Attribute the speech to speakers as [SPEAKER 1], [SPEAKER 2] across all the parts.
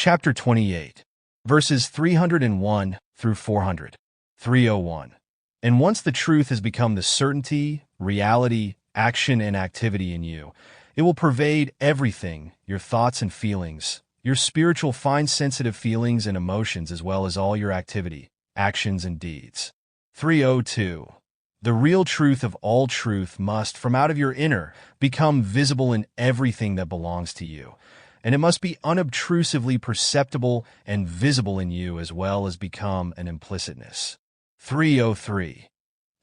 [SPEAKER 1] Chapter 28, verses 301 through 400. 301. And once the truth has become the certainty, reality, action, and activity in you, it will pervade everything, your thoughts and feelings, your spiritual fine sensitive feelings and emotions, as well as all your activity, actions, and deeds. 302. The real truth of all truth must, from out of your inner, become visible in everything that belongs to you, and it must be unobtrusively perceptible and visible in you, as well as become an implicitness. 303.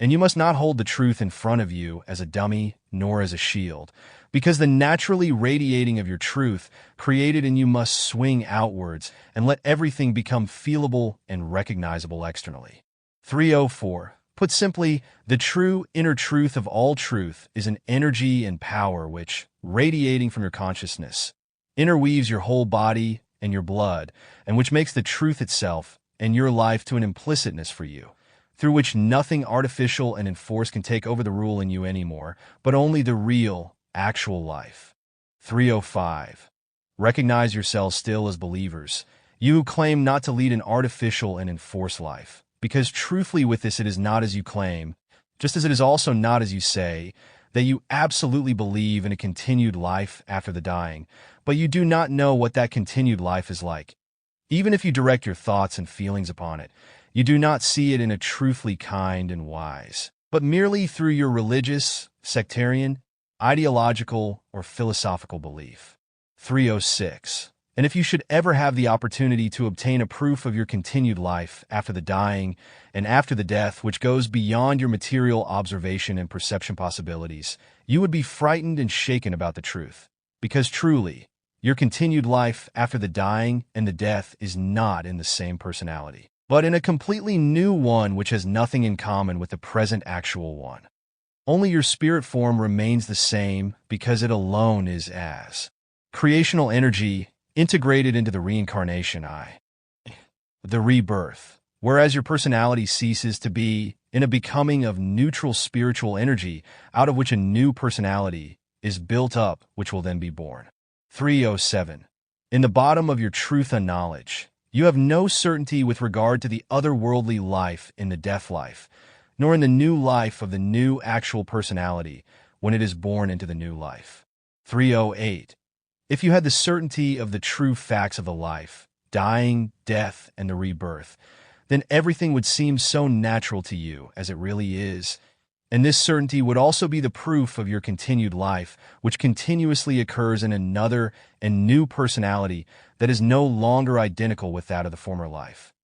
[SPEAKER 1] And you must not hold the truth in front of you as a dummy nor as a shield, because the naturally radiating of your truth created in you must swing outwards and let everything become feelable and recognizable externally. 304. Put simply, the true inner truth of all truth is an energy and power which, radiating from your consciousness, interweaves your whole body and your blood, and which makes the truth itself and your life to an implicitness for you, through which nothing artificial and enforced can take over the rule in you anymore, but only the real, actual life. 305. Recognize yourselves still as believers, you who claim not to lead an artificial and enforced life, because truthfully with this it is not as you claim, just as it is also not as you say, that you absolutely believe in a continued life after the dying, but you do not know what that continued life is like. Even if you direct your thoughts and feelings upon it, you do not see it in a truthfully kind and wise, but merely through your religious, sectarian, ideological, or philosophical belief. 306. And if you should ever have the opportunity to obtain a proof of your continued life after the dying and after the death, which goes beyond your material observation and perception possibilities, you would be frightened and shaken about the truth, because truly, your continued life after the dying and the death is not in the same personality, but in a completely new one which has nothing in common with the present actual one. Only your spirit form remains the same because it alone is as creational energy integrated into the reincarnation the rebirth, whereas your personality ceases to be in a becoming of neutral spiritual energy out of which a new personality is built up, which will then be born. 307. In the bottom of your truth and knowledge, you have no certainty with regard to the otherworldly life in the death life, nor in the new life of the new actual personality when it is born into the new life. 308. If you had the certainty of the true facts of the life, dying, death, and the rebirth, then everything would seem so natural to you as it really is, and this certainty would also be the proof of your continued life, which continuously occurs in another and new personality that is no longer identical with that of the former life.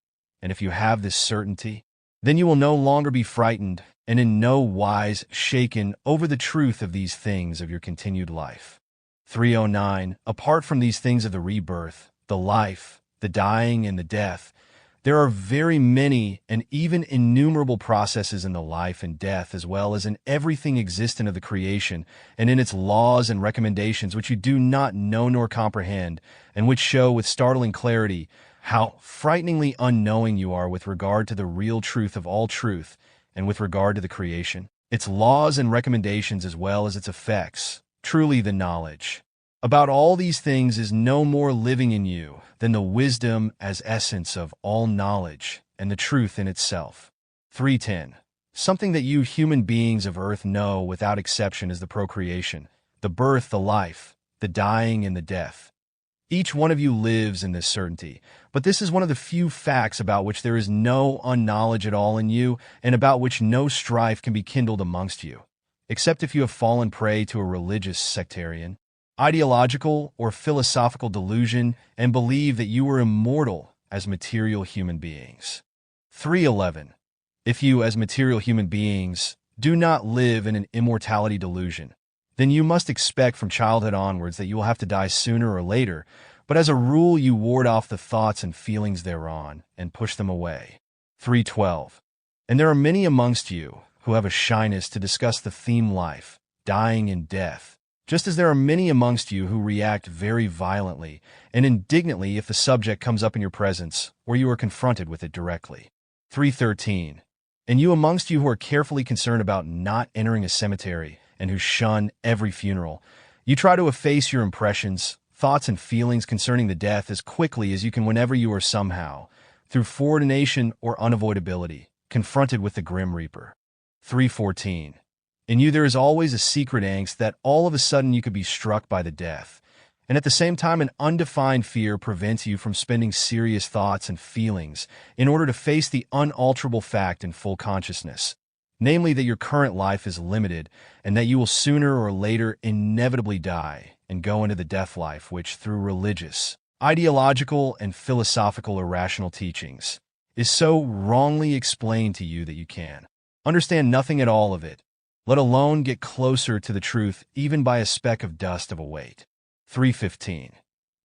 [SPEAKER 1] And if you have this certainty, then you will no longer be frightened and in no wise shaken over the truth of these things of your continued life. 309. Apart from these things of the rebirth, the life, the dying, and the death, there are very many and even innumerable processes in the life and death, as well as in everything existent of the creation, and in its laws and recommendations which you do not know nor comprehend, and which show with startling clarity how frighteningly unknowing you are with regard to the real truth of all truth, and with regard to the creation, its laws and recommendations as well as its effects. Truly the knowledge about all these things is no more living in you than the wisdom as essence of all knowledge and the truth in itself. 310. Something that you human beings of earth know without exception is the procreation, the birth, the life, the dying, and the death. Each one of you lives in this certainty, but this is one of the few facts about which there is no unknowledge at all in you and about which no strife can be kindled amongst you, except if you have fallen prey to a religious, sectarian, ideological, or philosophical delusion and believe that you are immortal as material human beings. 311. If you, as material human beings, do not live in an immortality delusion, then you must expect from childhood onwards that you will have to die sooner or later, but as a rule you ward off the thoughts and feelings thereon and push them away. 312. And there are many amongst you who have a shyness to discuss the theme life, dying, and death, just as there are many amongst you who react very violently and indignantly if the subject comes up in your presence or you are confronted with it directly. 313. And you amongst you who are carefully concerned about not entering a cemetery and who shun every funeral, you try to efface your impressions, thoughts and feelings concerning the death as quickly as you can whenever you are somehow, through foreordination or unavoidability, confronted with the Grim Reaper. 3:14. In you there is always a secret angst that all of a sudden you could be struck by the death, and at the same time an undefined fear prevents you from spending serious thoughts and feelings in order to face the unalterable fact in full consciousness, namely that your current life is limited and that you will sooner or later inevitably die and go into the death life which, through religious, ideological, and philosophical irrational teachings, is so wrongly explained to you that you can understand nothing at all of it, let alone get closer to the truth even by a speck of dust of a weight. 3:15.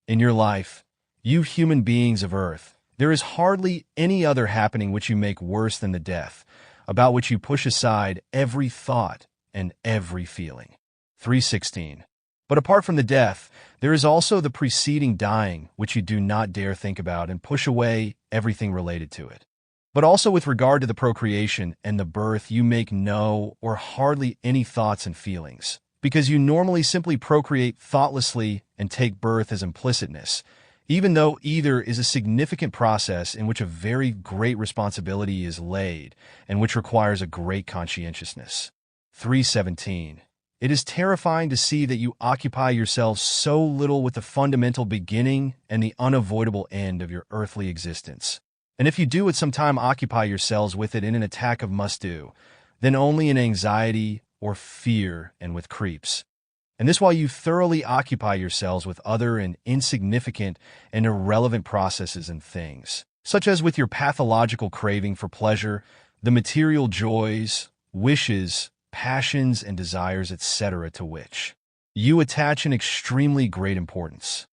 [SPEAKER 1] In your life, you human beings of Earth, there is hardly any other happening which you make worse than the death, about which you push aside every thought and every feeling. 3:16. But apart from the death, there is also the preceding dying, which you do not dare think about and push away everything related to it. But also with regard to the procreation and the birth, you make no or hardly any thoughts and feelings, because you normally simply procreate thoughtlessly and take birth as implicitness, even though either is a significant process in which a very great responsibility is laid and which requires a great conscientiousness. 3:17. It is terrifying to see that you occupy yourselves so little with the fundamental beginning and the unavoidable end of your earthly existence. And if you do at some time occupy yourselves with it in an attack of must-do, then only in anxiety or fear and with creeps. And this while you thoroughly occupy yourselves with other and insignificant and irrelevant processes and things, such as with your pathological craving for pleasure, the material joys, wishes, passions, and desires, etc., to which you attach an extremely great importance.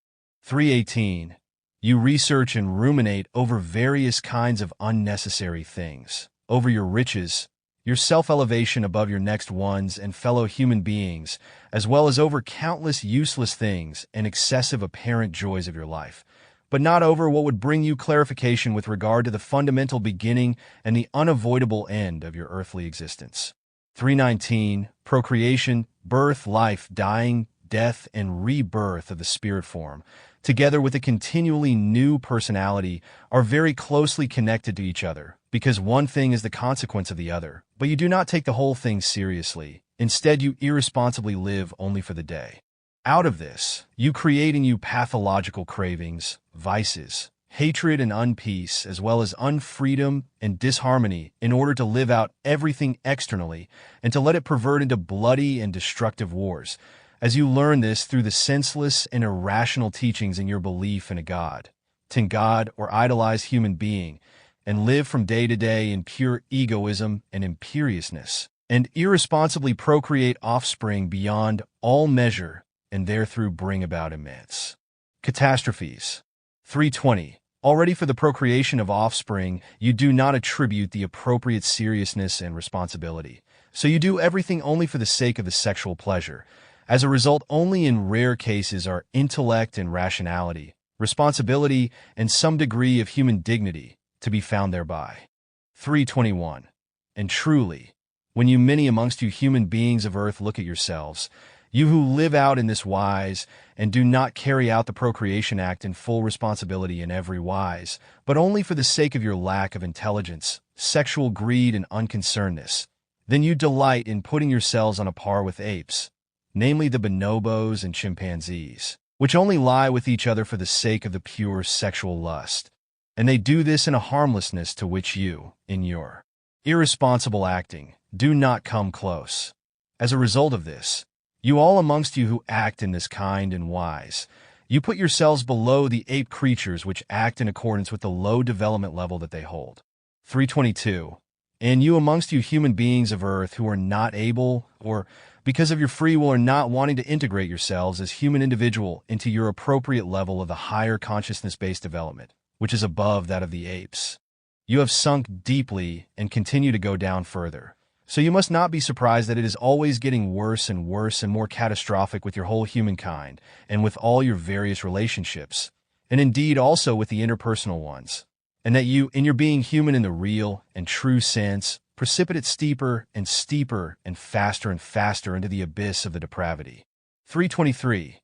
[SPEAKER 1] 3:18. You research and ruminate over various kinds of unnecessary things, over your riches, your self-elevation above your next ones and fellow human beings, as well as over countless useless things and excessive apparent joys of your life, but not over what would bring you clarification with regard to the fundamental beginning and the unavoidable end of your earthly existence. 3:19. Procreation, birth, life, dying, death, and rebirth of the spirit form, together with a continually new personality, are very closely connected to each other, because one thing is the consequence of the other, but you do not take the whole thing seriously. Instead, you irresponsibly live only for the day. Out of this, you create in you pathological cravings, vices, hatred and unpeace, as well as unfreedom and disharmony, in order to live out everything externally and to let it pervert into bloody and destructive wars, as you learn this through the senseless and irrational teachings in your belief in a God, or idolized human being, and live from day to day in pure egoism and imperiousness, and irresponsibly procreate offspring beyond all measure, and therethrough bring about immense catastrophes. 3:20. Already for the procreation of offspring, you do not attribute the appropriate seriousness and responsibility, so you do everything only for the sake of the sexual pleasure. As a result, only in rare cases are intellect and rationality, responsibility, and some degree of human dignity to be found thereby. 3:21. And truly, when you many amongst you human beings of earth look at yourselves, you who live out in this wise and do not carry out the procreation act in full responsibility in every wise, but only for the sake of your lack of intelligence, sexual greed, and unconcernedness, then you delight in putting yourselves on a par with apes, namely the bonobos and chimpanzees, which only lie with each other for the sake of the pure sexual lust. And they do this in a harmlessness to which you, in your irresponsible acting, do not come close. As a result of this, you all amongst you who act in this kind and wise, you put yourselves below the ape creatures which act in accordance with the low development level that they hold. 3:22. And you amongst you human beings of earth who are not able, or because of your free will are not wanting to integrate yourselves as human individual into your appropriate level of the higher consciousness-based development, which is above that of the apes, you have sunk deeply and continue to go down further. So you must not be surprised that it is always getting worse and worse and more catastrophic with your whole humankind and with all your various relationships, and indeed also with the interpersonal ones, and that you, in your being human in the real and true sense, precipitate steeper and steeper and faster into the abyss of the depravity. 3:23.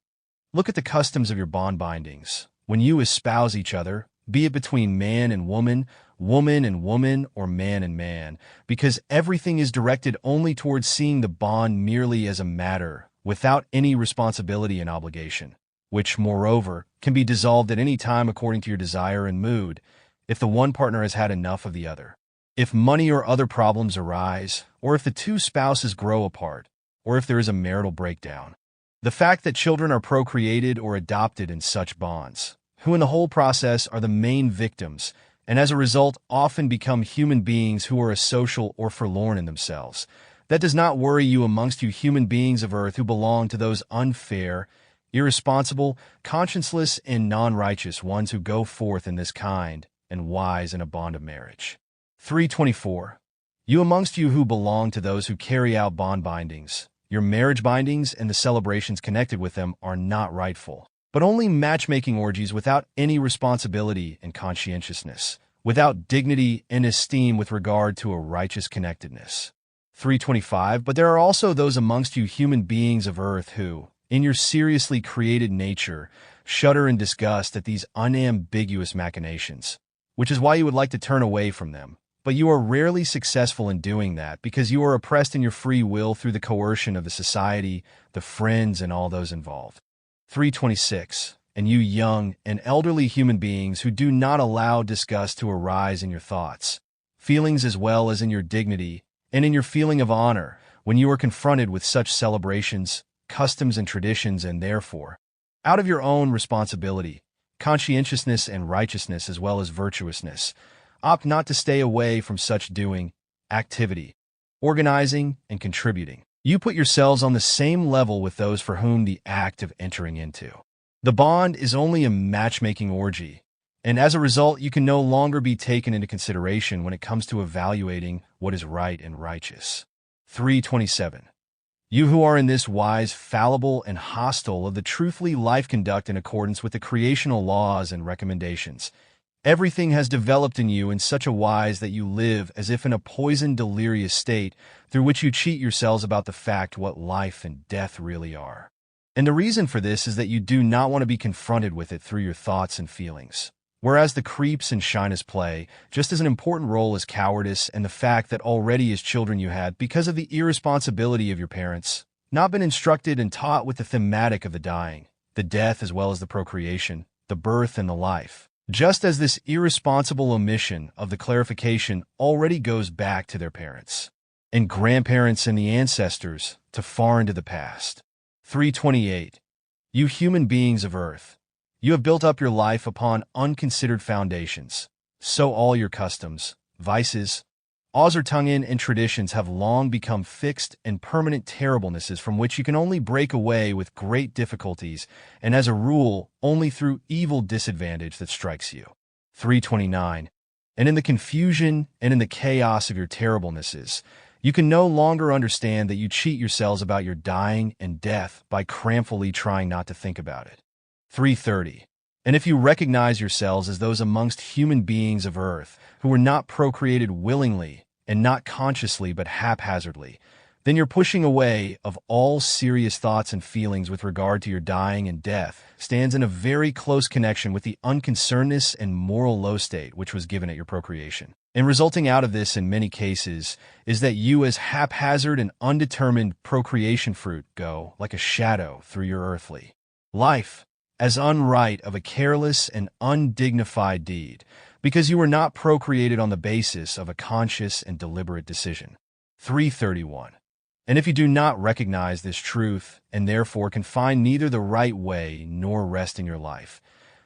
[SPEAKER 1] Look at the customs of your bond bindings. When you espouse each other, be it between man and woman, woman and woman, or man and man, because everything is directed only towards seeing the bond merely as a matter, without any responsibility and obligation, which, moreover, can be dissolved at any time according to your desire and mood, if the one partner has had enough of the other. If money or other problems arise, or if the two spouses grow apart, or if there is a marital breakdown. The fact that children are procreated or adopted in such bonds, who in the whole process are the main victims, and as a result often become human beings who are asocial or forlorn in themselves, that does not worry you amongst you human beings of earth who belong to those unfair, irresponsible, conscienceless, and non-righteous ones who go forth in this kind, and wise in a bond of marriage. 324. You amongst you who belong to those who carry out bond bindings, your marriage bindings and the celebrations connected with them are not rightful, but only matchmaking orgies without any responsibility and conscientiousness, without dignity and esteem with regard to a righteous connectedness. 325. But there are also those amongst you human beings of earth who, in your seriously created nature, shudder in disgust at these unambiguous machinations, which is why you would like to turn away from them. But you are rarely successful in doing that because you are oppressed in your free will through the coercion of the society, the friends, and all those involved. 326. And you young and elderly human beings who do not allow disgust to arise in your thoughts, feelings as well as in your dignity, and in your feeling of honor, when you are confronted with such celebrations, customs, and traditions, and therefore, out of your own responsibility, conscientiousness, and righteousness as well as virtuousness, opt not to stay away from such doing, activity, organizing, and contributing. You put yourselves on the same level with those for whom the act of entering into the bond is only a matchmaking orgy, and as a result you can no longer be taken into consideration when it comes to evaluating what is right and righteous. 327. You who are in this wise fallible and hostile of the truthfully life conduct in accordance with the creational laws and recommendations, everything has developed in you in such a wise that you live as if in a poisoned, delirious state through which you cheat yourselves about the fact what life and death really are. And the reason for this is that you do not want to be confronted with it through your thoughts and feelings. Whereas the creeps and shyness play just as an important role as cowardice and the fact that already as children you had, because of the irresponsibility of your parents, not been instructed and taught with the thematic of the dying, the death as well as the procreation, the birth and the life. Just as this irresponsible omission of the clarification already goes back to their parents and grandparents and the ancestors to far into the past. 328. You human beings of earth, you have built up your life upon unconsidered foundations, so all your customs, vices, Ausartungen, and traditions have long become fixed and permanent terriblenesses from which you can only break away with great difficulties and as a rule only through evil disadvantage that strikes you. 329. And in the confusion and in the chaos of your terriblenesses, you can no longer understand that you cheat yourselves about your dying and death by crampfully trying not to think about it. 330. And if you recognize yourselves as those amongst human beings of earth who were not procreated willingly and not consciously but haphazardly, then your pushing away of all serious thoughts and feelings with regard to your dying and death stands in a very close connection with the unconcernedness and moral low state which was given at your procreation. And resulting out of this in many cases is that you as haphazard and undetermined procreation fruit go, like a shadow, through your earthly life, as unright of a careless and undignified deed, because you were not procreated on the basis of a conscious and deliberate decision. 331. And if you do not recognize this truth, and therefore can find neither the right way nor rest in your life,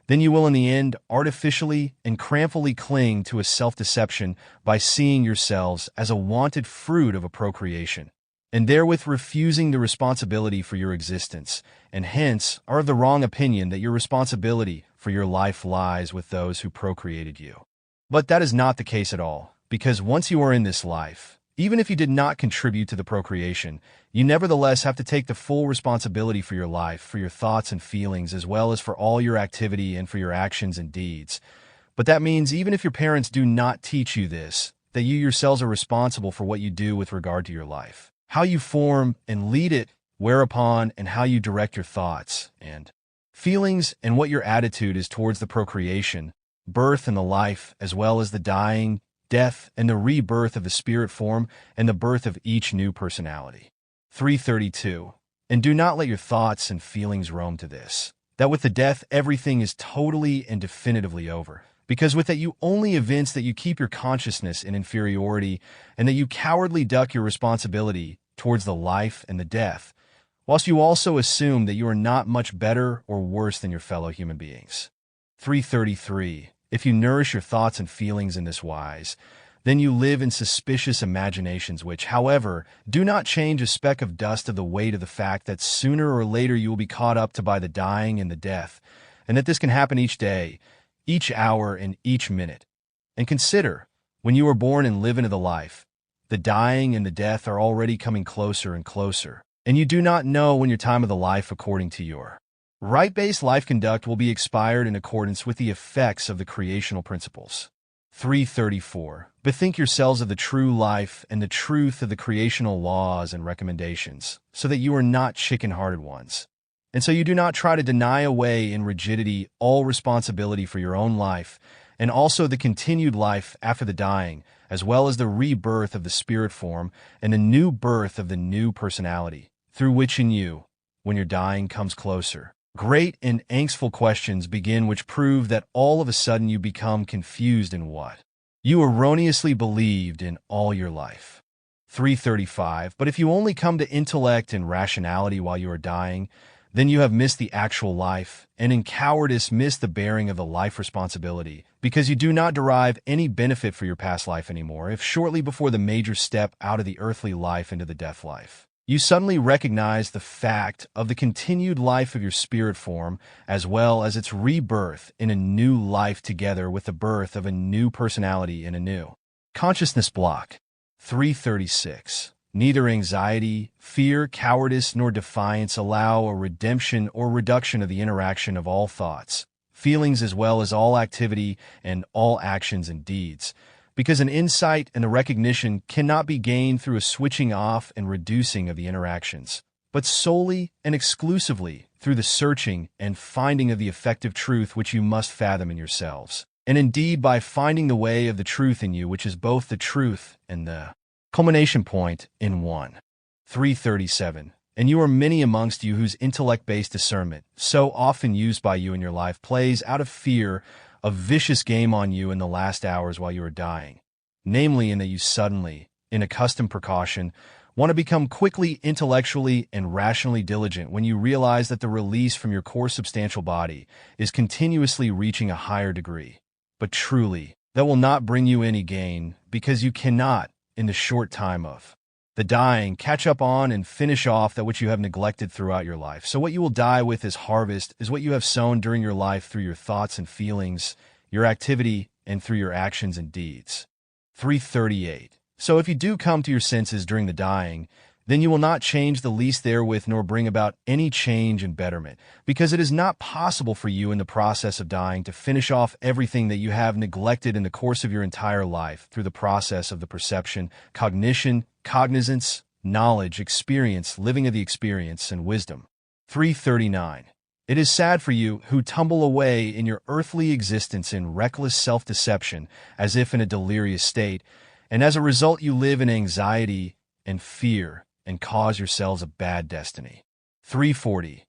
[SPEAKER 1] then you will in the end artificially and crampfully cling to a self-deception by seeing yourselves as a wanted fruit of a procreation, and therewith refusing the responsibility for your existence, and hence are of the wrong opinion that your responsibility for your life lies with those who procreated you. But that is not the case at all, because once you are in this life, even if you did not contribute to the procreation, you nevertheless have to take the full responsibility for your life, for your thoughts and feelings, as well as for all your activity and for your actions and deeds. But that means even if your parents do not teach you this, that you yourselves are responsible for what you do with regard to your life, how you form and lead it, whereupon and how you direct your thoughts, and feelings, and what your attitude is towards the procreation, birth, and the life, as well as the dying, death, and the rebirth of the spirit form and the birth of each new personality. 332. And do not let your thoughts and feelings roam to this, that with the death everything is totally and definitively over, because with that you only evince that you keep your consciousness in inferiority and that you cowardly duck your responsibility towards the life and the death, whilst you also assume that you are not much better or worse than your fellow human beings. 333. If you nourish your thoughts and feelings in this wise, then you live in suspicious imaginations which, however, do not change a speck of dust of the weight of the fact that sooner or later you will be caught up to by the dying and the death, and that this can happen each day, each hour, and each minute. And consider, when you are born and live into the life, the dying and the death are already coming closer and closer, and you do not know when your time of the life according to your right-based life conduct will be expired in accordance with the effects of the creational principles. 334. Bethink yourselves of the true life and the truth of the creational laws and recommendations, so that you are not chicken-hearted ones. And so you do not try to deny away in rigidity all responsibility for your own life, and also the continued life after the dying, as well as the rebirth of the spirit form and the new birth of the new personality, through which in you, when your dying comes closer, great and angstful questions begin which prove that all of a sudden you become confused in what you erroneously believed in all your life. 335. But if you only come to intellect and rationality while you are dying, then you have missed the actual life, and in cowardice miss the bearing of the life responsibility, because you do not derive any benefit for your past life anymore if shortly before the major step out of the earthly life into the death life, you suddenly recognize the fact of the continued life of your spirit form, as well as its rebirth in a new life together with the birth of a new personality in a new consciousness block. 336. Neither anxiety, fear, cowardice, nor defiance allow a redemption or reduction of the interaction of all thoughts, feelings, as well as all activity and all actions and deeds, because an insight and a recognition cannot be gained through a switching off and reducing of the interactions, but solely and exclusively through the searching and finding of the effective truth which you must fathom in yourselves, and indeed by finding the way of the truth in you, which is both the truth and the culmination point in one. 337. And you are many amongst you whose intellect-based discernment, so often used by you in your life, plays out of fear a vicious game on you in the last hours while you are dying, namely in that you suddenly, in accustomed precaution, want to become quickly intellectually and rationally diligent when you realize that the release from your core substantial body is continuously reaching a higher degree. But truly, that will not bring you any gain, because you cannot, in the short time of the dying, catch up on and finish off that which you have neglected throughout your life. So what you will die with as harvest is what you have sown during your life through your thoughts and feelings, your activity, and through your actions and deeds. 338. So if you do come to your senses during the dying, then you will not change the least therewith nor bring about any change and betterment, because it is not possible for you in the process of dying to finish off everything that you have neglected in the course of your entire life through the process of the perception, cognition, cognizance, knowledge, experience, living of the experience, and wisdom. 339. It is sad for you who tumble away in your earthly existence in reckless self-deception, as if in a delirious state, and as a result you live in anxiety and fear, and cause yourselves a bad destiny. 340.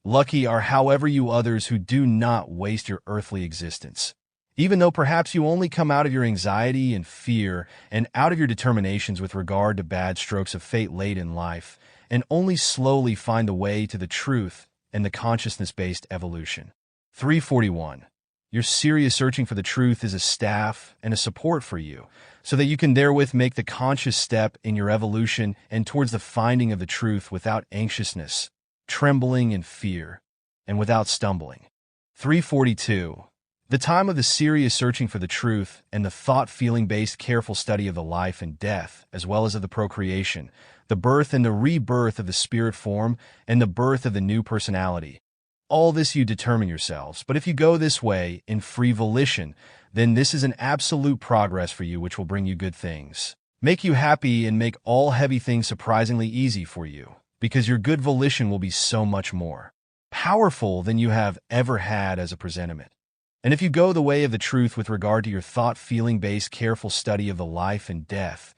[SPEAKER 1] Lucky are however you others who do not waste your earthly existence, even though perhaps you only come out of your anxiety and fear and out of your determinations with regard to bad strokes of fate late in life, and only slowly find the way to the truth and the consciousness-based evolution. 341. Your serious searching for the truth is a staff and a support for you, so that you can therewith make the conscious step in your evolution and towards the finding of the truth without anxiousness, trembling, and fear, and without stumbling. 342. The time of the serious searching for the truth and the thought-feeling-based careful study of the life and death, as well as of the procreation, the birth and the rebirth of the spirit form, and the birth of the new personality. All this you determine yourselves, but if you go this way in free volition, then this is an absolute progress for you which will bring you good things, make you happy, and make all heavy things surprisingly easy for you, because your good volition will be so much more powerful than you have ever had as a presentiment. And if you go the way of the truth with regard to your thought, feeling-based, careful study of the life and death,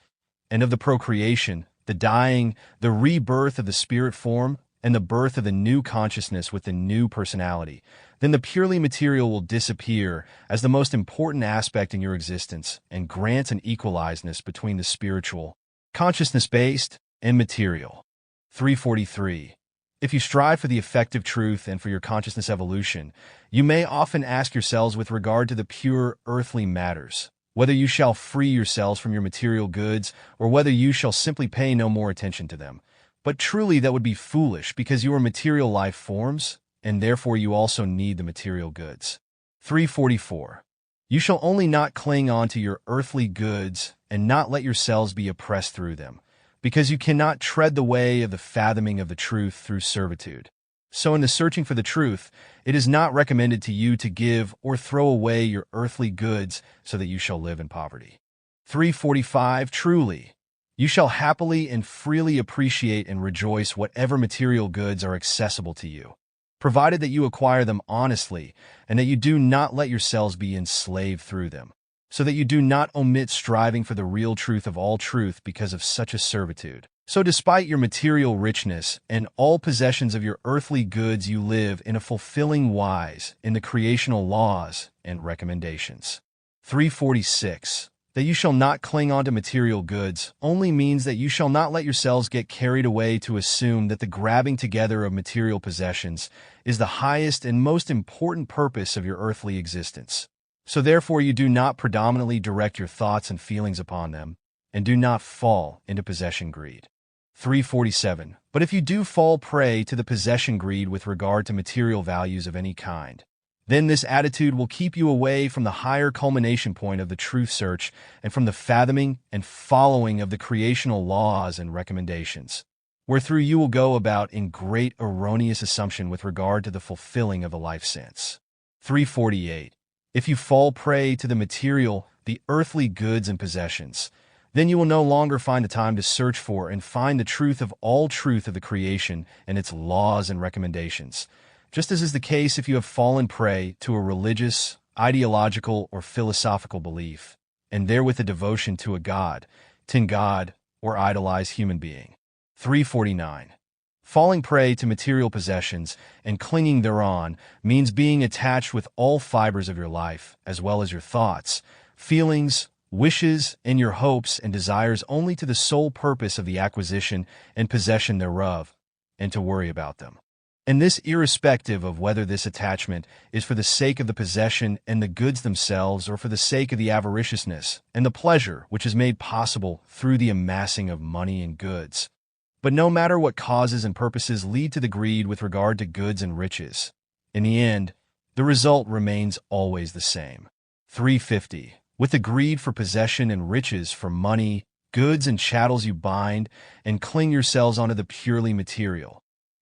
[SPEAKER 1] and of the procreation, the dying, the rebirth of the spirit form, and the birth of the new consciousness with the new personality, then the purely material will disappear as the most important aspect in your existence and grant an equalizedness between the spiritual, consciousness-based, and material. 343. If you strive for the effective truth and for your consciousness evolution, you may often ask yourselves with regard to the pure earthly matters, whether you shall free yourselves from your material goods or whether you shall simply pay no more attention to them. But truly that would be foolish, because you are material life forms, and therefore you also need the material goods. 344. You shall only not cling on to your earthly goods and not let yourselves be oppressed through them, because you cannot tread the way of the fathoming of the truth through servitude. So in the searching for the truth, it is not recommended to you to give or throw away your earthly goods so that you shall live in poverty. 345. Truly, you shall happily and freely appreciate and rejoice whatever material goods are accessible to you, provided that you acquire them honestly and that you do not let yourselves be enslaved through them, so that you do not omit striving for the real truth of all truth because of such a servitude. So despite your material richness and all possessions of your earthly goods, you live in a fulfilling wise in the creational laws and recommendations. 346. That you shall not cling on to material goods only means that you shall not let yourselves get carried away to assume that the grabbing together of material possessions is the highest and most important purpose of your earthly existence. So therefore you do not predominantly direct your thoughts and feelings upon them, and do not fall into possession greed. 347. But if you do fall prey to the possession greed with regard to material values of any kind, then this attitude will keep you away from the higher culmination point of the truth search and from the fathoming and following of the creational laws and recommendations, wherethrough you will go about in great erroneous assumption with regard to the fulfilling of the life sense. 348. If you fall prey to the material, the earthly goods and possessions, then you will no longer find the time to search for and find the truth of all truth of the creation and its laws and recommendations, just as is the case if you have fallen prey to a religious, ideological, or philosophical belief, and therewith a devotion to a god, tin god, or idolized human being. 349. Falling prey to material possessions and clinging thereon means being attached with all fibers of your life, as well as your thoughts, feelings, wishes, and your hopes and desires only to the sole purpose of the acquisition and possession thereof, and to worry about them. And this irrespective of whether this attachment is for the sake of the possession and the goods themselves or for the sake of the avariciousness and the pleasure which is made possible through the amassing of money and goods. But no matter what causes and purposes lead to the greed with regard to goods and riches, in the end, the result remains always the same. 350. With the greed for possession and riches, for money, goods, and chattels, you bind and cling yourselves onto the purely material,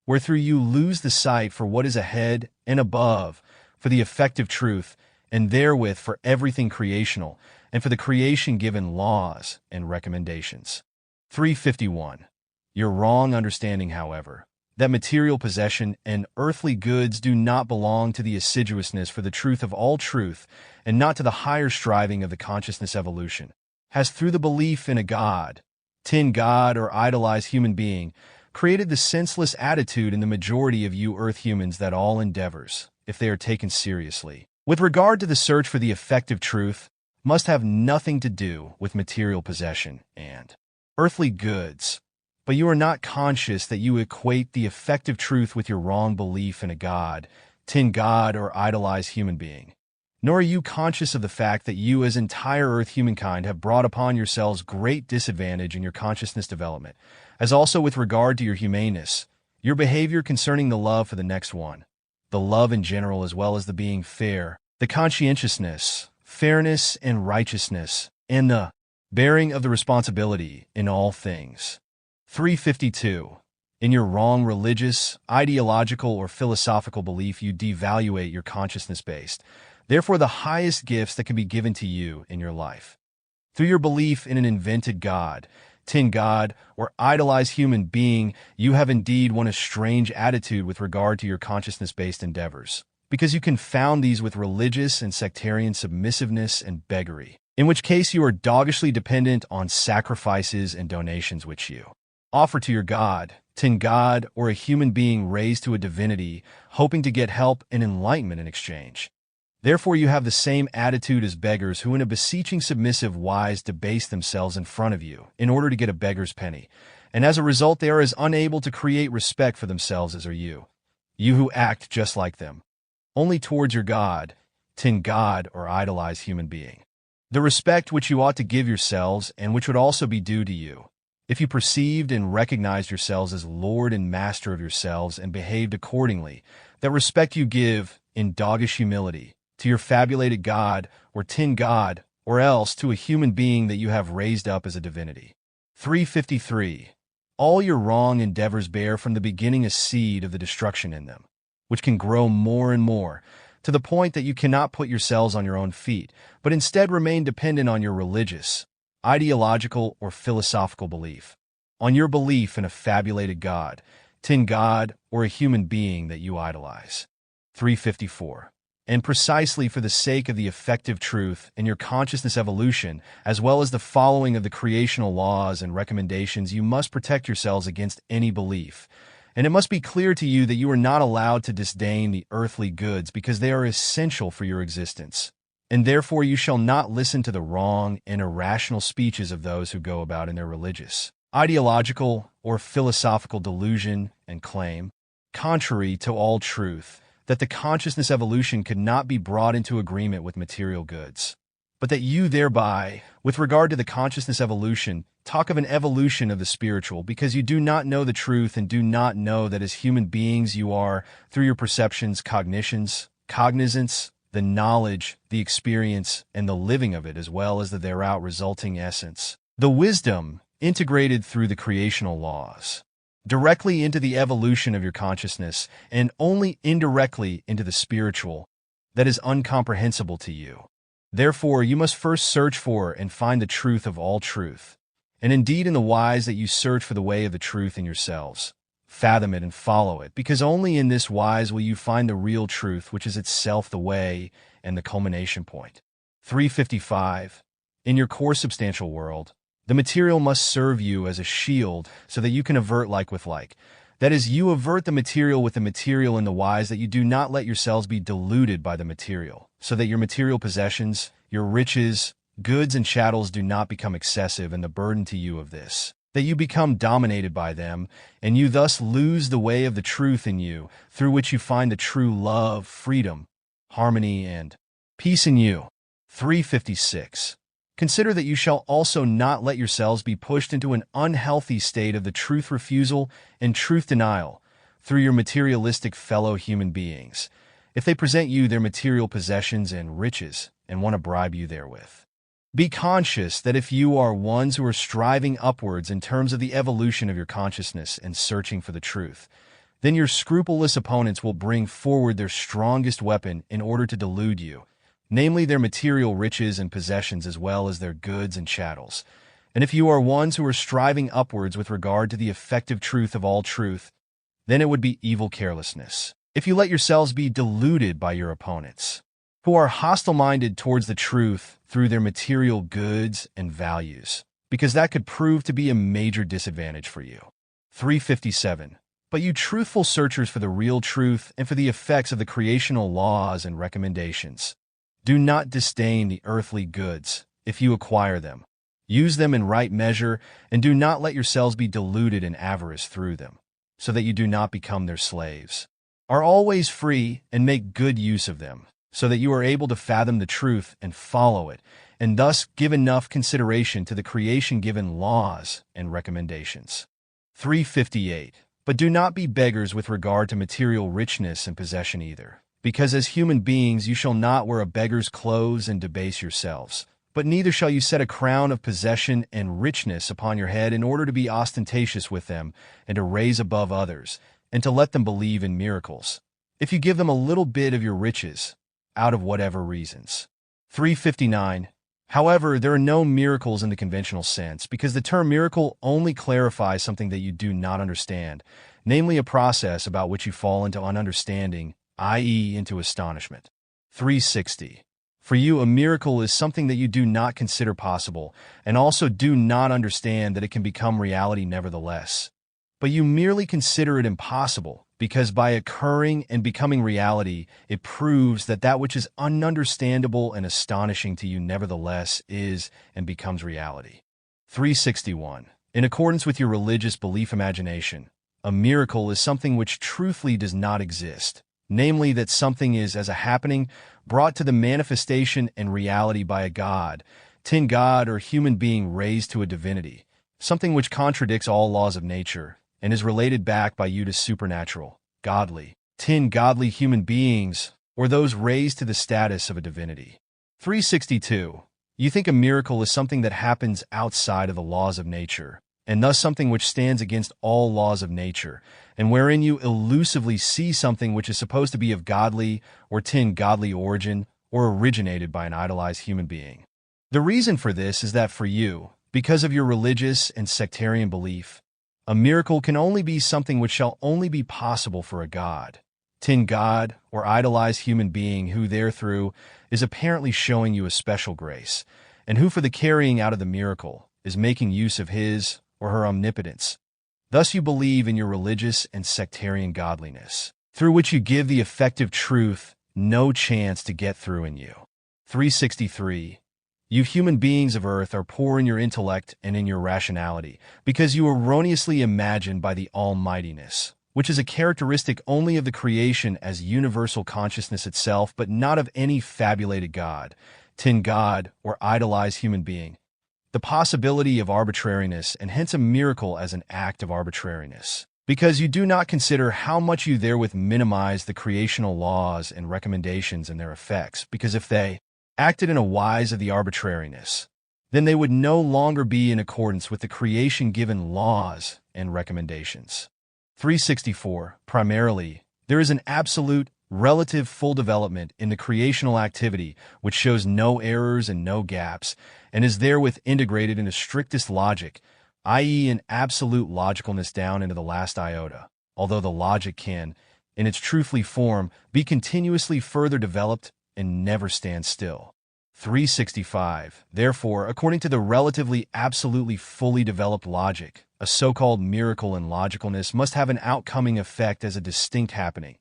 [SPEAKER 1] wherethrough you lose the sight for what is ahead and above, for the effective truth, and therewith for everything creational, and for the creation-given laws and recommendations. 351. Your wrong understanding, however, that material possession and earthly goods do not belong to the assiduousness for the truth of all truth, and not to the higher striving of the consciousness evolution, has through the belief in a god, tin god, or idolized human being, created the senseless attitude in the majority of you earth humans that all endeavors, if they are taken seriously, with regard to the search for the effective truth, must have nothing to do with material possession and earthly goods. But you are not conscious that you equate the effective truth with your wrong belief in a god, tin god, or idolized human being. Nor are you conscious of the fact that you as entire earth humankind have brought upon yourselves great disadvantage in your consciousness development, as also with regard to your humaneness, your behavior concerning the love for the next one, the love in general as well as the being fair, the conscientiousness, fairness, and righteousness, and the bearing of the responsibility in all things. 352. In your wrong religious, ideological, or philosophical belief, you devaluate your consciousness-based, therefore the highest gifts that can be given to you in your life. Through your belief in an invented God, tin god, or idolize human being, you have indeed won a strange attitude with regard to your consciousness-based endeavors, because you confound these with religious and sectarian submissiveness and beggary, in which case you are doggishly dependent on sacrifices and donations which you offer to your god, tin god, or a human being raised to a divinity, hoping to get help and enlightenment in exchange. Therefore you have the same attitude as beggars who in a beseeching submissive wise debase themselves in front of you in order to get a beggar's penny, and as a result they are as unable to create respect for themselves as are you who act just like them, only towards your god, tin god, or idolized human being. The respect which you ought to give yourselves and which would also be due to you, if you perceived and recognized yourselves as Lord and Master of yourselves and behaved accordingly, that respect you give, in doggish humility, to your fabulated god, or tin god, or else to a human being that you have raised up as a divinity. 353. All your wrong endeavors bear from the beginning a seed of the destruction in them, which can grow more and more, to the point that you cannot put yourselves on your own feet, but instead remain dependent on your religious, ideological, or philosophical belief, on your belief in a fabulated god, tin god, or a human being that you idolize. 354. And precisely for the sake of the effective truth in your consciousness evolution, as well as the following of the creational laws and recommendations, you must protect yourselves against any belief. And it must be clear to you that you are not allowed to disdain the earthly goods because they are essential for your existence. And therefore you shall not listen to the wrong and irrational speeches of those who go about in their religious, ideological, or philosophical delusion and claim, contrary to all truth, that the consciousness evolution could not be brought into agreement with material goods, but that you thereby, with regard to the consciousness evolution, talk of an evolution of the spiritual because you do not know the truth and do not know that as human beings you are, through your perceptions, cognitions, cognizance, the knowledge, the experience, and the living of it, as well as the thereout resulting essence, the wisdom integrated through the creational laws, directly into the evolution of your consciousness, and only indirectly into the spiritual, that is incomprehensible to you. Therefore, you must first search for and find the truth of all truth, and indeed in the wise that you search for the way of the truth in yourselves. Fathom it and follow it, because only in this wise will you find the real truth, which is itself the way and the culmination point. 355. In your core substantial world, the material must serve you as a shield so that you can avert like with like. That is, you avert the material with the material in the wise that you do not let yourselves be deluded by the material, so that your material possessions, your riches, goods, and chattels do not become excessive and the burden to you of this, that you become dominated by them, and you thus lose the way of the truth in you, through which you find the true love, freedom, harmony, and peace in you. 356. Consider that you shall also not let yourselves be pushed into an unhealthy state of the truth refusal and truth denial through your materialistic fellow human beings, if they present you their material possessions and riches and want to bribe you therewith. Be conscious that if you are ones who are striving upwards in terms of the evolution of your consciousness and searching for the truth, then your scrupulous opponents will bring forward their strongest weapon in order to delude you, namely their material riches and possessions as well as their goods and chattels. And if you are ones who are striving upwards with regard to the effective truth of all truth, then it would be evil carelessness if you let yourselves be deluded by your opponents, who are hostile-minded towards the truth through their material goods and values, because that could prove to be a major disadvantage for you. 357. But you truthful searchers for the real truth and for the effects of the creational laws and recommendations, do not disdain the earthly goods if you acquire them. Use them in right measure, and do not let yourselves be deluded in avarice through them, so that you do not become their slaves. Are always free and make good use of them, so that you are able to fathom the truth and follow it, and thus give enough consideration to the creation-given laws and recommendations. 358. But do not be beggars with regard to material richness and possession either, because as human beings you shall not wear a beggar's clothes and debase yourselves, but neither shall you set a crown of possession and richness upon your head in order to be ostentatious with them and to raise above others, and to let them believe in miracles, if you give them a little bit of your riches, out of whatever reasons. 359. However, there are no miracles in the conventional sense, because the term miracle only clarifies something that you do not understand, namely a process about which you fall into ununderstanding, i.e. into astonishment. 360. For you, a miracle is something that you do not consider possible, and also do not understand that it can become reality nevertheless. But you merely consider it impossible, because by occurring and becoming reality, it proves that that which is ununderstandable and astonishing to you nevertheless is and becomes reality. 361. In accordance with your religious belief imagination, a miracle is something which truthfully does not exist, namely that something is, as a happening, brought to the manifestation and reality by a god, tin god or human being raised to a divinity, something which contradicts all laws of nature, and is related back by you to supernatural, godly, tin godly human beings, or those raised to the status of a divinity. 362. You think a miracle is something that happens outside of the laws of nature, and thus something which stands against all laws of nature, and wherein you elusively see something which is supposed to be of godly or tin godly origin, or originated by an idolized human being. The reason for this is that for you, because of your religious and sectarian belief, a miracle can only be something which shall only be possible for a god, tin god, or idolized human being who therethrough is apparently showing you a special grace, and who for the carrying out of the miracle is making use of his or her omnipotence. Thus you believe in your religious and sectarian godliness, through which you give the effective truth no chance to get through in you. 363. You human beings of earth are poor in your intellect and in your rationality, because you erroneously imagine by the almightiness, which is a characteristic only of the creation as universal consciousness itself, but not of any fabulated god, tin god, or idolized human being, the possibility of arbitrariness, and hence a miracle as an act of arbitrariness, because you do not consider how much you therewith minimize the creational laws and recommendations and their effects, because if they acted in a wise of the arbitrariness, then they would no longer be in accordance with the creation-given laws and recommendations. 364. Primarily, there is an absolute, relative full development in the creational activity which shows no errors and no gaps, and is therewith integrated into strictest logic, i.e. in absolute logicalness down into the last iota, although the logic can, in its truthfully form, be continuously further developed and never stand still. 365. Therefore, according to the relatively absolutely fully developed logic, a so-called miracle in logicalness must have an outcoming effect as a distinct happening,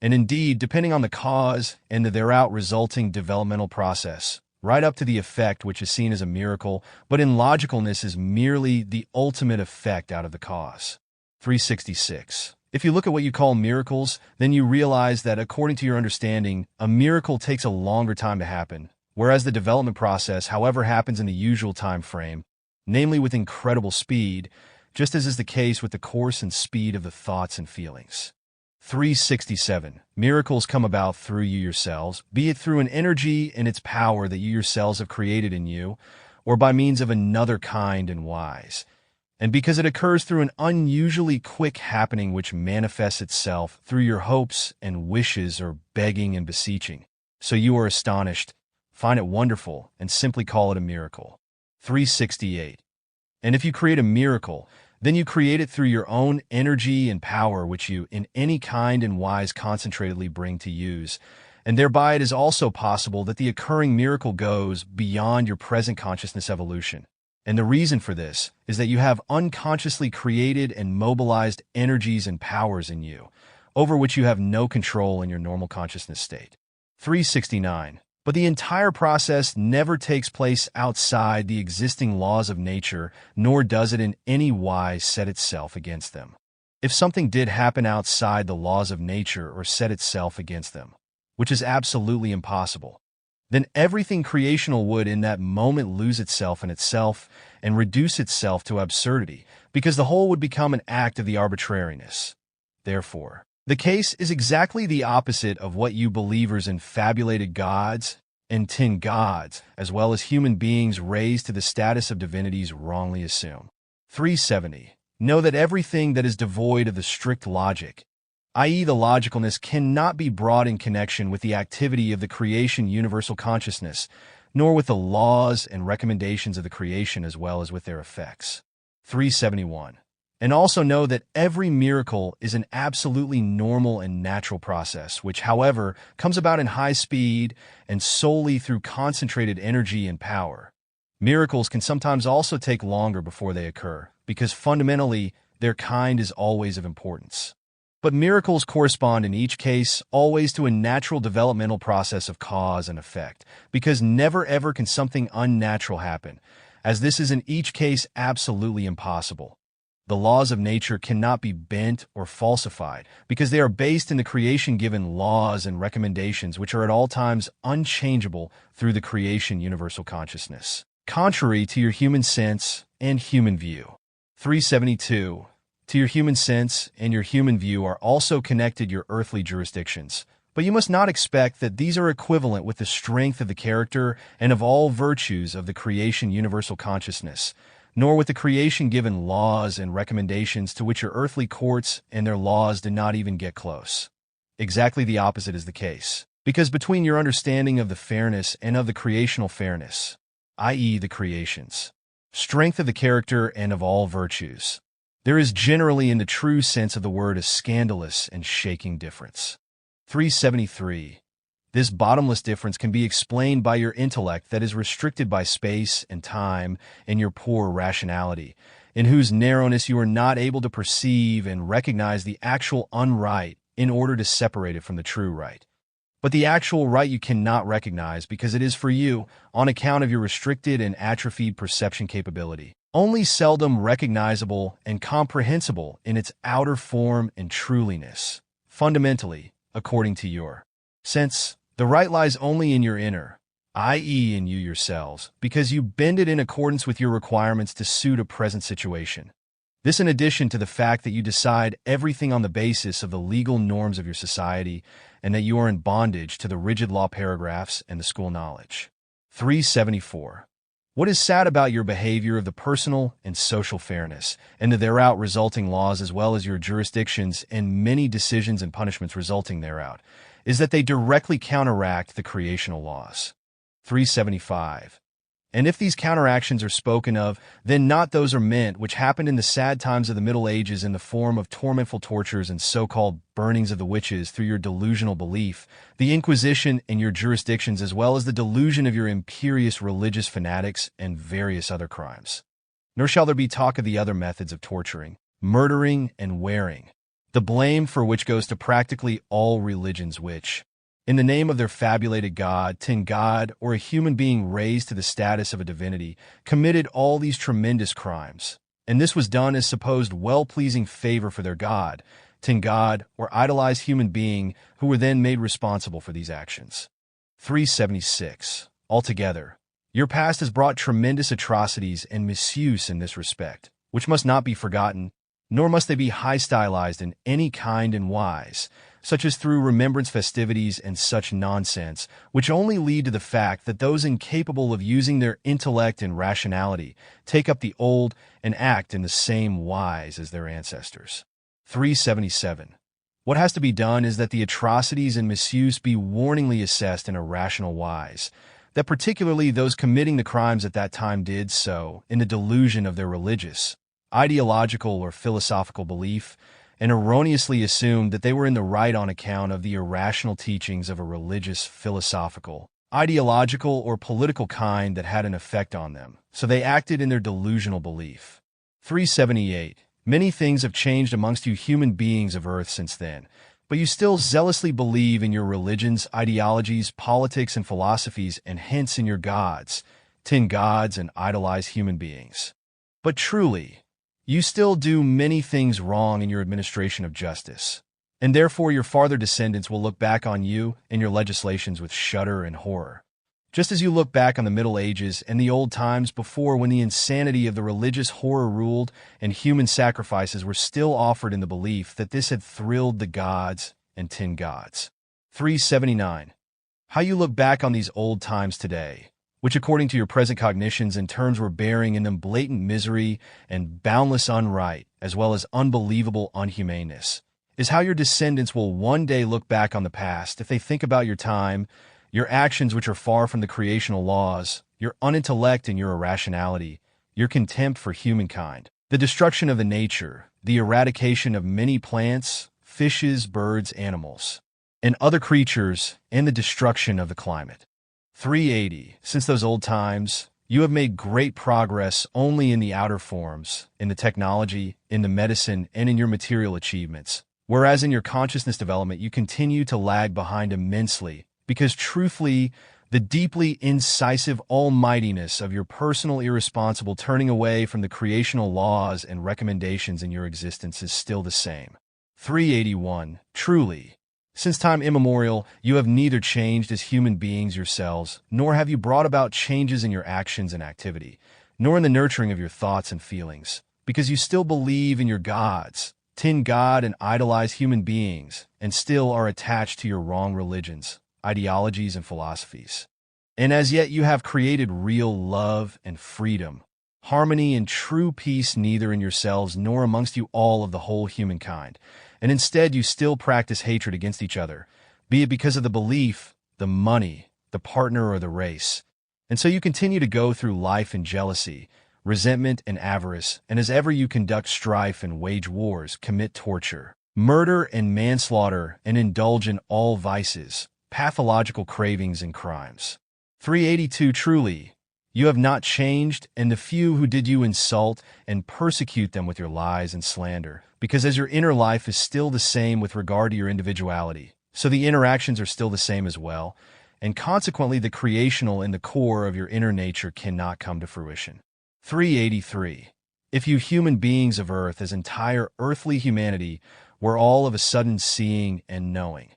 [SPEAKER 1] and indeed, depending on the cause and the thereout resulting developmental process, right up to the effect which is seen as a miracle, but in logicalness is merely the ultimate effect out of the cause. 366. If you look at what you call miracles, then you realize that according to your understanding, a miracle takes a longer time to happen, whereas the development process, however, happens in the usual time frame, namely with incredible speed, just as is the case with the course and speed of the thoughts and feelings. 367. Miracles come about through you yourselves, be it through an energy and its power that you yourselves have created in you, or by means of another kind and wise, and because it occurs through an unusually quick happening which manifests itself through your hopes and wishes or begging and beseeching. So you are astonished, find it wonderful, and simply call it a miracle. 368. And if you create a miracle, then you create it through your own energy and power which you in any kind and wise concentratedly bring to use, and thereby it is also possible that the occurring miracle goes beyond your present consciousness evolution. And the reason for this is that you have unconsciously created and mobilized energies and powers in you, over which you have no control in your normal consciousness state. 369. But the entire process never takes place outside the existing laws of nature, nor does it in any wise set itself against them. If something did happen outside the laws of nature or set itself against them, which is absolutely impossible, then everything creational would in that moment lose itself in itself and reduce itself to absurdity, because the whole would become an act of the arbitrariness. Therefore, the case is exactly the opposite of what you believers in fabulated gods and tin gods, as well as human beings raised to the status of divinities, wrongly assume. 370. Know that everything that is devoid of the strict logic, i.e. the logicalness, cannot be brought in connection with the activity of the creation universal consciousness, nor with the laws and recommendations of the creation as well as with their effects. 371. And also know that every miracle is an absolutely normal and natural process, which, however, comes about in high speed and solely through concentrated energy and power. Miracles can sometimes also take longer before they occur, because fundamentally, their kind is always of importance. But miracles correspond in each case always to a natural developmental process of cause and effect, because never ever can something unnatural happen, as this is in each case absolutely impossible. The laws of nature cannot be bent or falsified, because they are based in the creation-given laws and recommendations which are at all times unchangeable through the creation universal consciousness, contrary to your human sense and human view. 372. To your human sense and your human view are also connected your earthly jurisdictions, but you must not expect that these are equivalent with the strength of the character and of all virtues of the creation universal consciousness, nor with the creation-given laws and recommendations to which your earthly courts and their laws do not even get close. Exactly the opposite is the case, because between your understanding of the fairness and of the creational fairness, i.e. the creations, strength of the character and of all virtues, there is generally in the true sense of the word a scandalous and shaking difference. 373. This bottomless difference can be explained by your intellect that is restricted by space and time and your poor rationality, in whose narrowness you are not able to perceive and recognize the actual unright in order to separate it from the true right. But the actual right you cannot recognize because it is for you, on account of your restricted and atrophied perception capability, only seldom recognizable and comprehensible in its outer form and truliness, fundamentally, according to your sense. The right lies only in your inner, i.e. in you yourselves, because you bend it in accordance with your requirements to suit a present situation. This in addition to the fact that you decide everything on the basis of the legal norms of your society and that you are in bondage to the rigid law paragraphs and the school knowledge. 374. What is sad about your behavior of the personal and social fairness and the thereout resulting laws as well as your jurisdictions and many decisions and punishments resulting thereout is that they directly counteract the creational laws. 375. And if these counteractions are spoken of, then not those are meant which happened in the sad times of the Middle Ages in the form of tormentful tortures and so-called burnings of the witches through your delusional belief, the Inquisition in your jurisdictions as well as the delusion of your imperious religious fanatics and various other crimes. Nor shall there be talk of the other methods of torturing, murdering, and wearing, the blame for which goes to practically all religions which, in the name of their fabulated god, tin god, or a human being raised to the status of a divinity, committed all these tremendous crimes, and this was done as supposed well-pleasing favor for their god, tin god, or idolized human being who were then made responsible for these actions. 376. Altogether, your past has brought tremendous atrocities and misuse in this respect, which must not be forgotten, nor must they be high-stylized in any kind and wise, such as through remembrance festivities and such nonsense, which only lead to the fact that those incapable of using their intellect and rationality take up the old and act in the same wise as their ancestors. 377. What has to be done is that the atrocities and misuse be warningly assessed in a rational wise, that particularly those committing the crimes at that time did so in the delusion of their religious, ideological, or philosophical belief, and erroneously assumed that they were in the right on account of the irrational teachings of a religious, philosophical, ideological, or political kind that had an effect on them, so they acted in their delusional belief. 378. Many things have changed amongst you human beings of earth since then, but you still zealously believe in your religions, ideologies, politics, and philosophies, and hence in your gods, tin gods, and idolized human beings. But truly, you still do many things wrong in your administration of justice, and therefore your farther descendants will look back on you and your legislations with shudder and horror, just as you look back on the Middle Ages and the old times before when the insanity of the religious horror ruled and human sacrifices were still offered in the belief that this had thrilled the gods and tin gods. 379. How you look back on these old times today, which according to your present cognitions and terms were bearing in them blatant misery and boundless unright, as well as unbelievable unhumaneness, is how your descendants will one day look back on the past if they think about your time your actions which are far from the creational laws, your unintellect and your irrationality, your contempt for humankind, the destruction of the nature, the eradication of many plants, fishes, birds, animals, and other creatures, and the destruction of the climate. 380. Since those old times, you have made great progress only in the outer forms, in the technology, in the medicine, and in your material achievements, whereas in your consciousness development you continue to lag behind immensely, because truthfully, the deeply incisive almightiness of your personal irresponsible turning away from the creational laws and recommendations in your existence is still the same. 381. Truly, since time immemorial, you have neither changed as human beings yourselves, nor have you brought about changes in your actions and activity, nor in the nurturing of your thoughts and feelings, because you still believe in your gods, tin God and idolize human beings, and still are attached to your wrong religions, ideologies, and philosophies. And as yet you have created real love and freedom, harmony and true peace neither in yourselves nor amongst you all of the whole humankind, and instead you still practice hatred against each other, be it because of the belief, the money, the partner, or the race. And so you continue to go through life in jealousy, resentment, and avarice, and as ever you conduct strife and wage wars, commit torture, murder, and manslaughter, and indulge in all vices, pathological cravings, and crimes. 382. Truly, you have not changed, and the few who did you insult and persecute them with your lies and slander, because as your inner life is still the same with regard to your individuality, so the interactions are still the same as well, and consequently the creational in the core of your inner nature cannot come to fruition. 383. If you human beings of earth as entire earthly humanity were all of a sudden seeing and knowing,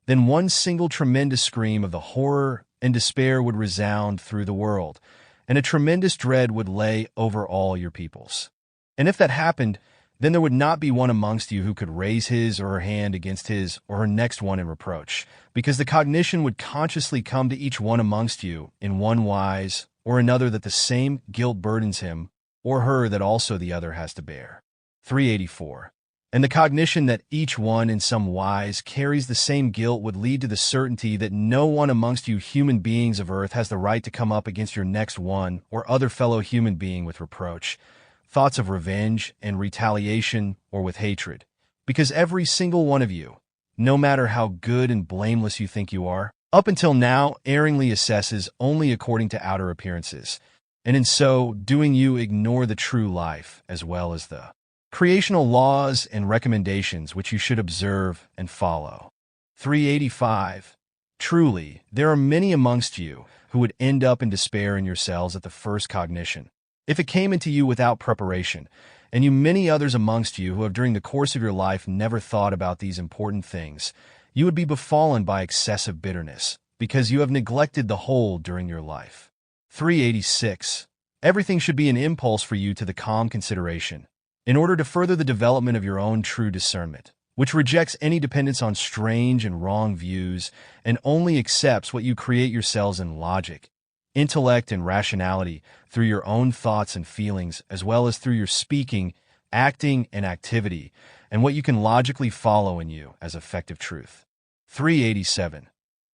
[SPEAKER 1] then one single tremendous scream of the horror and despair would resound through the world, and a tremendous dread would lay over all your peoples. And if that happened, then there would not be one amongst you who could raise his or her hand against his or her next one in reproach, because the cognition would consciously come to each one amongst you in one wise or another that the same guilt burdens him or her that also the other has to bear. 384. And the cognition that each one in some wise carries the same guilt would lead to the certainty that no one amongst you human beings of earth has the right to come up against your next one or other fellow human being with reproach, thoughts of revenge and retaliation, or with hatred, because every single one of you, no matter how good and blameless you think you are, up until now erringly assesses only according to outer appearances, and in so doing you ignore the true life as well as the creational laws and recommendations which you should observe and follow. 385. Truly, there are many amongst you who would end up in despair in yourselves at the first cognition, if it came into you without preparation, and you many others amongst you who have during the course of your life never thought about these important things, you would be befallen by excessive bitterness, because you have neglected the whole during your life. 386. Everything should be an impulse for you to the calm consideration, in order to further the development of your own true discernment, which rejects any dependence on strange and wrong views and only accepts what you create yourselves in logic, intellect, and rationality through your own thoughts and feelings, as well as through your speaking, acting, and activity, and what you can logically follow in you as effective truth. 387.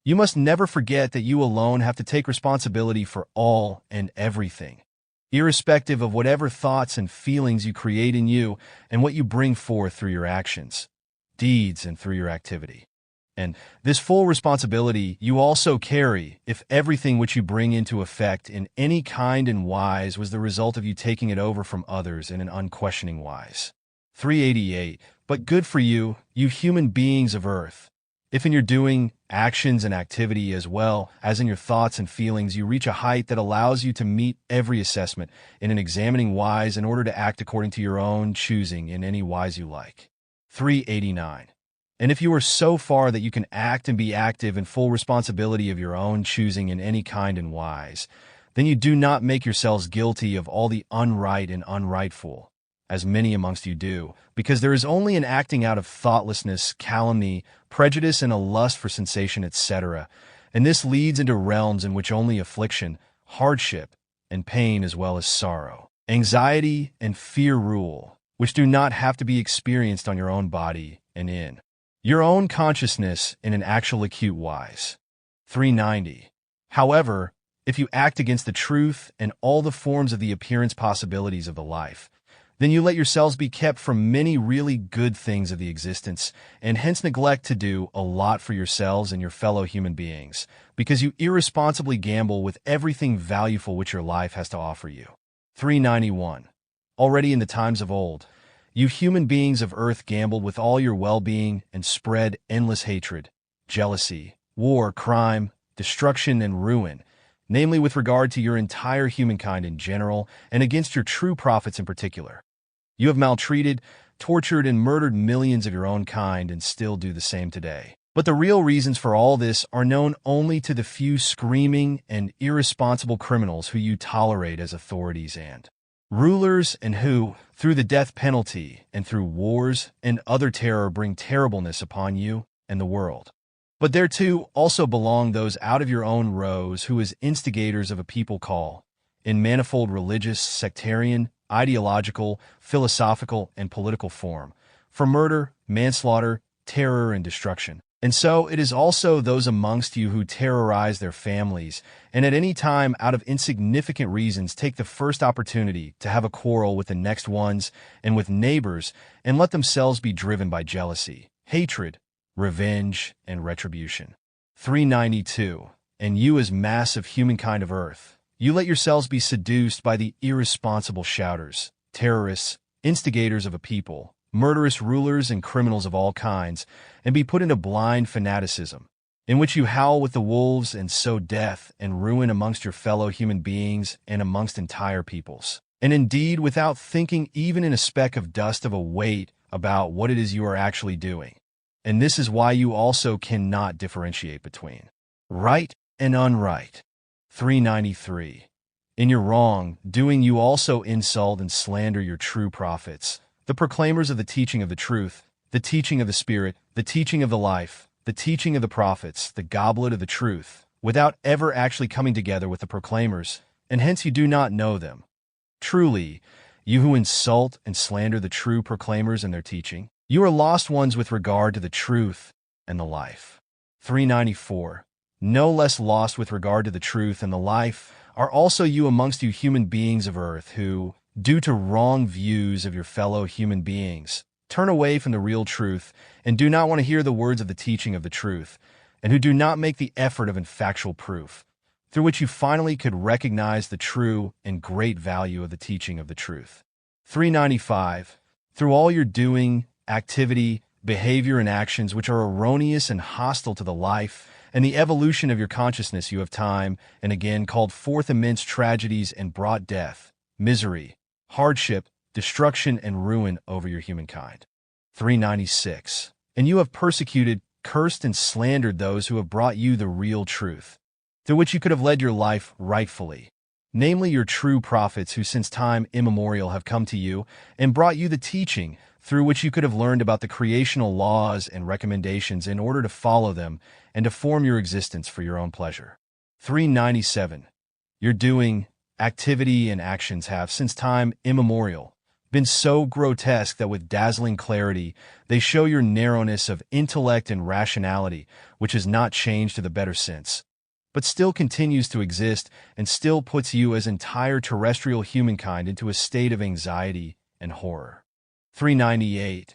[SPEAKER 1] You must never forget that you alone have to take responsibility for all and everything, irrespective of whatever thoughts and feelings you create in you and what you bring forth through your actions, deeds, and through your activity. And this full responsibility you also carry if everything which you bring into effect in any kind and wise was the result of you taking it over from others in an unquestioning wise. 388. But good for you, you human beings of earth, if in your doing, actions, and activity as well as in your thoughts and feelings you reach a height that allows you to meet every assessment in an examining wise in order to act according to your own choosing in any wise you like. 389. And if you are so far that you can act and be active in full responsibility of your own choosing in any kind and wise, then you do not make yourselves guilty of all the unright and unrightful, as many amongst you do, because there is only an acting out of thoughtlessness, calumny, prejudice, and a lust for sensation, etc., and this leads into realms in which only affliction, hardship, and pain as well as sorrow, anxiety, and fear rule, which do not have to be experienced on your own body and in your own consciousness in an actual acute wise. 390. However, if you act against the truth and all the forms of the appearance possibilities of the life, then you let yourselves be kept from many really good things of the existence, and hence neglect to do a lot for yourselves and your fellow human beings, because you irresponsibly gamble with everything valuable which your life has to offer you. 391. Already in the times of old, you human beings of earth gambled with all your well-being and spread endless hatred, jealousy, war, crime, destruction, and ruin, namely with regard to your entire humankind in general and against your true prophets in particular. You have maltreated, tortured, and murdered millions of your own kind and still do the same today. But the real reasons for all this are known only to the few screaming and irresponsible criminals who you tolerate as authorities and rulers, and who, through the death penalty and through wars and other terror, bring terribleness upon you and the world. But there too also belong those out of your own rows who as instigators of a people call, in manifold religious, sectarian, ideological, philosophical, and political form, for murder, manslaughter, terror, and destruction. And so it is also those amongst you who terrorize their families, and at any time out of insignificant reasons take the first opportunity to have a quarrel with the next ones and with neighbors, and let themselves be driven by jealousy, hatred, revenge, and retribution. 392. And you as mass of humankind of earth, you let yourselves be seduced by the irresponsible shouters, terrorists, instigators of a people, murderous rulers and criminals of all kinds, and be put into blind fanaticism, in which you howl with the wolves and sow death and ruin amongst your fellow human beings and amongst entire peoples. And indeed, without thinking even in a speck of dust of a weight about what it is you are actually doing. And this is why you also cannot differentiate between right and unright. 393. In your wrong-doing you also insult and slander your true prophets, the proclaimers of the teaching of the truth, the teaching of the Spirit, the teaching of the life, the teaching of the prophets, the goblet of the truth, without ever actually coming together with the proclaimers, and hence you do not know them. Truly, you who insult and slander the true proclaimers and their teaching, you are lost ones with regard to the truth and the life. 394. No less lost with regard to the truth and the life are also you amongst you human beings of earth who, due to wrong views of your fellow human beings, turn away from the real truth and do not want to hear the words of the teaching of the truth, and who do not make the effort of factual proof, through which you finally could recognize the true and great value of the teaching of the truth. 395. Through all your doing, activity, behavior, and actions which are erroneous and hostile to the life and the evolution of your consciousness, you have time and again called forth immense tragedies and brought death, misery, hardship, destruction, and ruin over your humankind. 396. And you have persecuted, cursed, and slandered those who have brought you the real truth, through which you could have led your life rightfully, namely your true prophets who since time immemorial have come to you and brought you the teaching through which you could have learned about the creational laws and recommendations in order to follow them and to form your existence for your own pleasure. 397. Your doing, activity, and actions have, since time immemorial, been so grotesque that with dazzling clarity they show your narrowness of intellect and rationality, which has not changed to the better since, but still continues to exist and still puts you as entire terrestrial humankind into a state of anxiety and horror. 398.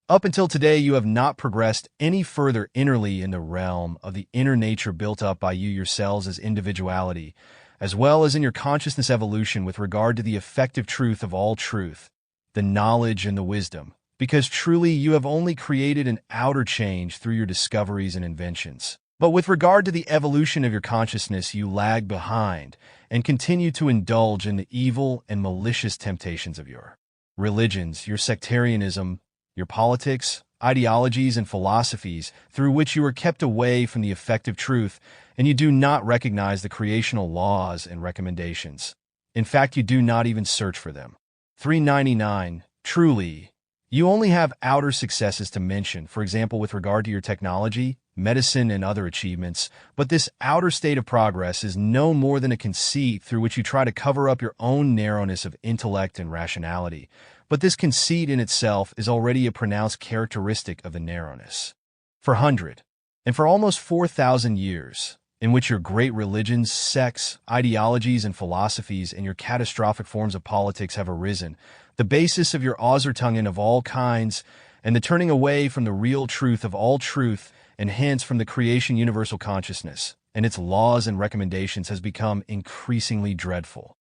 [SPEAKER 1] Up until today, you have not progressed any further innerly in the realm of the inner nature built up by you yourselves as individuality, as well as in your consciousness evolution with regard to the effective truth of all truth, the knowledge and the wisdom, because truly you have only created an outer change through your discoveries and inventions. But with regard to the evolution of your consciousness, you lag behind and continue to indulge in the evil and malicious temptations of your religions, your sectarianism, your politics, ideologies, and philosophies, through which you are kept away from the effective truth, and you do not recognize the creational laws and recommendations. In fact, you do not even search for them. 399. Truly, you only have outer successes to mention, for example, with regard to your technology, medicine, and other achievements, but this outer state of progress is no more than a conceit through which you try to cover up your own narrowness of intellect and rationality. But this conceit in itself is already a pronounced characteristic of the narrowness. For 100, and for almost 4,000 years, in which your great religions, sects, ideologies, and philosophies and your catastrophic forms of politics have arisen, the basis of your Ausartungen of all kinds, and the turning away from the real truth of all truth, and hence from the creation universal consciousness, and its laws and recommendations has become increasingly dreadful.